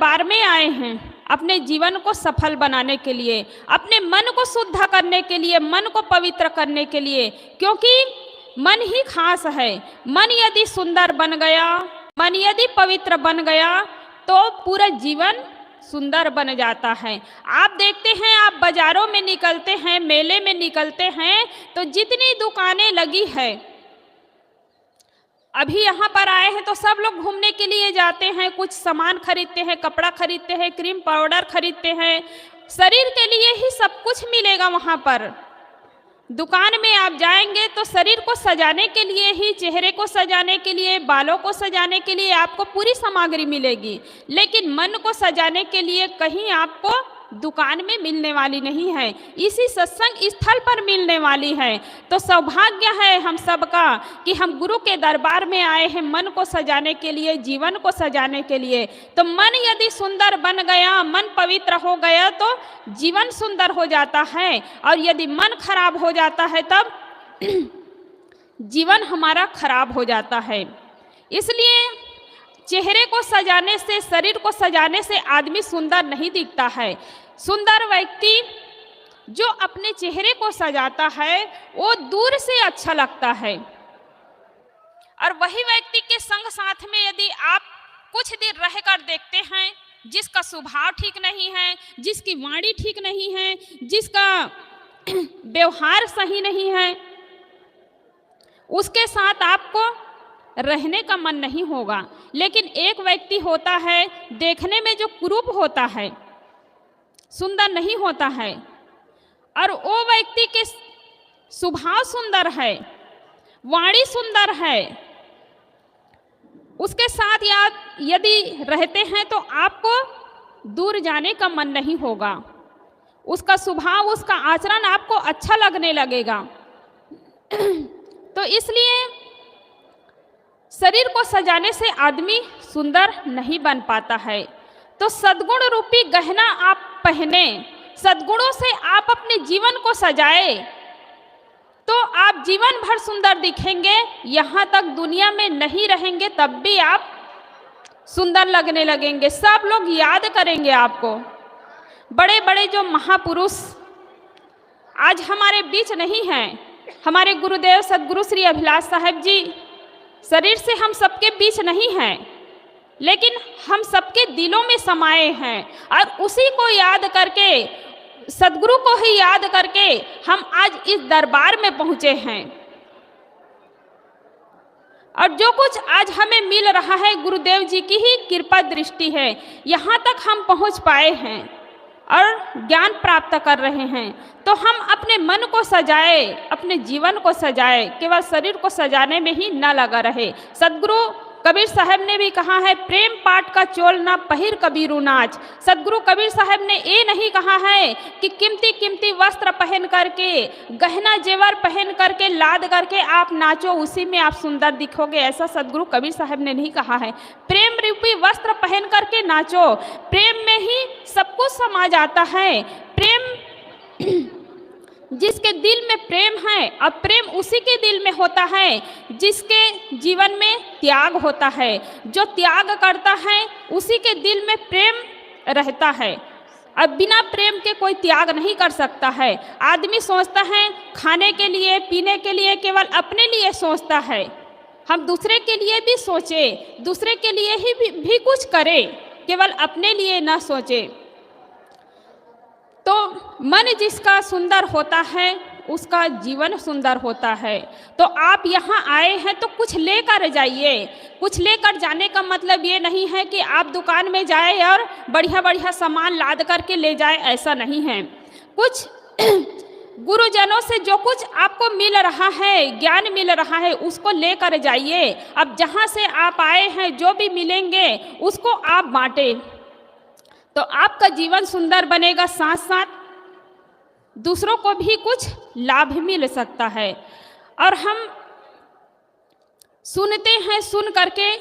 दरबार में आए हैं अपने जीवन को सफल बनाने के लिए, अपने मन को शुद्ध करने के लिए, मन को पवित्र करने के लिए, क्योंकि मन ही खास है। मन यदि सुंदर बन गया, मन यदि पवित्र बन गया तो पूरा जीवन सुंदर बन जाता है। आप देखते हैं, आप बाजारों में निकलते हैं, मेले में निकलते हैं तो जितनी दुकानें लगी है, अभी यहाँ पर आए हैं तो सब लोग घूमने के लिए जाते हैं, कुछ सामान खरीदते हैं, कपड़ा खरीदते हैं, क्रीम पाउडर खरीदते हैं, शरीर के लिए ही सब कुछ मिलेगा। वहाँ पर दुकान में आप जाएंगे तो शरीर को सजाने के लिए ही, चेहरे को सजाने के लिए, बालों को सजाने के लिए आपको पूरी सामग्री मिलेगी, लेकिन मन को सजाने के लिए कहीं आपको दुकान में मिलने वाली नहीं है, इसी सत्संग स्थल पर मिलने वाली है। तो सौभाग्य है हम सबका कि हम गुरु के दरबार में आए हैं मन को सजाने के लिए, जीवन को सजाने के लिए। तो मन यदि सुंदर बन गया, मन पवित्र हो गया तो जीवन सुंदर हो जाता है, और यदि मन खराब हो जाता है तब जीवन हमारा खराब हो जाता है। इसलिए चेहरे को सजाने से, शरीर को सजाने से आदमी सुंदर नहीं दिखता है। सुंदर व्यक्ति जो अपने चेहरे को सजाता है वो दूर से अच्छा लगता है, और वही व्यक्ति के संग साथ में यदि आप कुछ देर रहकर देखते हैं, जिसका स्वभाव ठीक नहीं है, जिसकी वाणी ठीक नहीं है, जिसका व्यवहार सही नहीं है, उसके साथ आपको रहने का मन नहीं होगा। लेकिन एक व्यक्ति होता है देखने में जो कुरूप होता है, सुंदर नहीं होता है, और वो व्यक्ति के स्वभाव सुंदर है, वाणी सुंदर है, उसके साथ यदि रहते हैं तो आपको दूर जाने का मन नहीं होगा। उसका स्वभाव, उसका आचरण आपको अच्छा लगने लगेगा। तो इसलिए शरीर को सजाने से आदमी सुंदर नहीं बन पाता है। तो सद्गुण रूपी गहना आप पहने, सद्गुणों से आप अपने जीवन को सजाए तो आप जीवन भर सुंदर दिखेंगे। यहाँ तक दुनिया में नहीं रहेंगे तब भी आप सुंदर लगने लगेंगे, सब लोग याद करेंगे आपको। बड़े बड़े जो महापुरुष आज हमारे बीच नहीं हैं, हमारे गुरुदेव सद्गुरु श्री अभिलाष साहब जी शरीर से हम सबके बीच नहीं हैं, लेकिन हम सबके दिलों में समाये हैं, और उसी को याद करके, सद्गुरु को ही याद करके हम आज इस दरबार में पहुंचे हैं। और जो कुछ आज हमें मिल रहा है गुरुदेव जी की ही कृपा दृष्टि है, यहाँ तक हम पहुंच पाए हैं और ज्ञान प्राप्त कर रहे हैं। तो हम अपने मन को सजाए, अपने जीवन को सजाए, केवल शरीर को सजाने में ही न लगा रहे। सद्गुरु कबीर साहब ने भी कहा है, प्रेम पाट का चोल ना पहिर कबीरू नाच। सद्गुरु कबीर साहब ने ये नहीं कहा है कि कीमती कीमती वस्त्र पहन करके, गहना जेवर पहन करके, लाद करके आप नाचो, उसी में आप सुंदर दिखोगे, ऐसा सद्गुरु कबीर साहब ने नहीं कहा है। प्रेम रूपी वस्त्र पहन करके नाचो, प्रेम में ही सब कुछ समा जाता है। प्रेम जिसके दिल में प्रेम है, और प्रेम उसी के दिल में होता है जिसके जीवन में त्याग होता है। जो त्याग करता है उसी के दिल में प्रेम रहता है। अब बिना प्रेम के कोई त्याग नहीं कर सकता है। आदमी सोचता है खाने के लिए, पीने के लिए, केवल अपने लिए सोचता है। हम दूसरे के लिए भी सोचे, दूसरे के लिए ही भी कुछ करें, केवल अपने लिए ना सोचे। तो मन जिसका सुंदर होता है उसका जीवन सुंदर होता है। तो आप यहाँ आए हैं तो कुछ लेकर जाइए। कुछ लेकर जाने का मतलब ये नहीं है कि आप दुकान में जाए और बढ़िया बढ़िया सामान लाद करके ले जाए, ऐसा नहीं है। कुछ गुरुजनों से जो कुछ आपको मिल रहा है, ज्ञान मिल रहा है, उसको लेकर जाइए। अब जहाँ से आप आए हैं जो भी मिलेंगे उसको आप बांटें, तो आपका जीवन सुंदर बनेगा, साथ साथ दूसरों को भी कुछ लाभ मिल सकता है। और हम सुनते हैं, सुन करके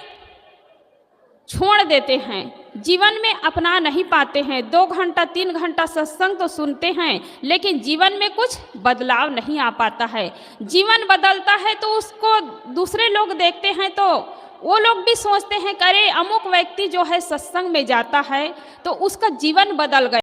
छोड़ देते हैं, जीवन में अपना नहीं पाते हैं। 2 घंटा 3 घंटा सत्संग तो सुनते हैं, लेकिन जीवन में कुछ बदलाव नहीं आ पाता है। जीवन बदलता है तो उसको दूसरे लोग देखते हैं तो वो लोग भी सोचते हैं कि अरे अमुक व्यक्ति जो है सत्संग में जाता है तो उसका जीवन बदल गया।